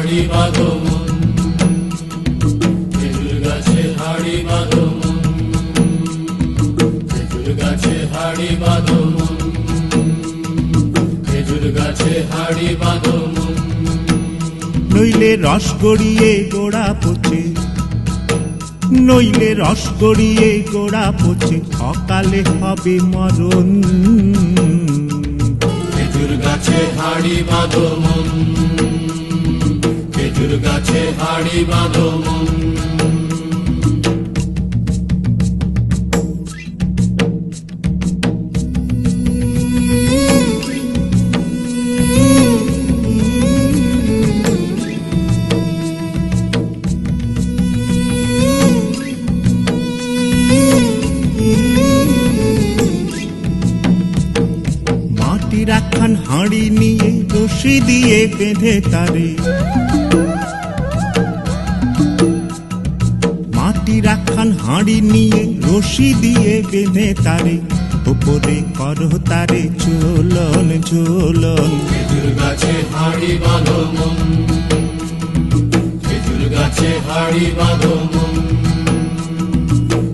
হাড়ি বাঁধো মন, খেজুর গাছে হাড়ি বাঁধো মন, খেজুর গাছে হাড়ি বাঁধো মন, খেজুর গাছে হাড়ি বাঁধো মন। নইলে রস গড়িয়ে গোড়া পচে, নইলে রস গড়িয়ে গোড়া পচে, অকালে হবে মরণ। খেজুর গাছে হাড়ি বাঁধো মন, খেজুর গাছে হাড়ি বাঁধো মন। মাটির একখান হাঁড়ি নিয়ে রশি দিয়ে বেঁধে তারে, মাটির একখান হাঁড়ি নিয়ে রশি দিয়ে বেঁধে তারে, উপরে করো তারে ঝোলন ঝোলন। খেজুর গাছে হাড়ি বাঁধো মন, খেজুর গাছে হাড়ি বাঁধো মন,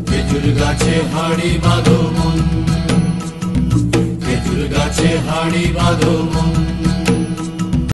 খেজুর গাছে হাড়ি বাঁধো মন, খেজুর গাছে হাড়ি বাঁধো মন।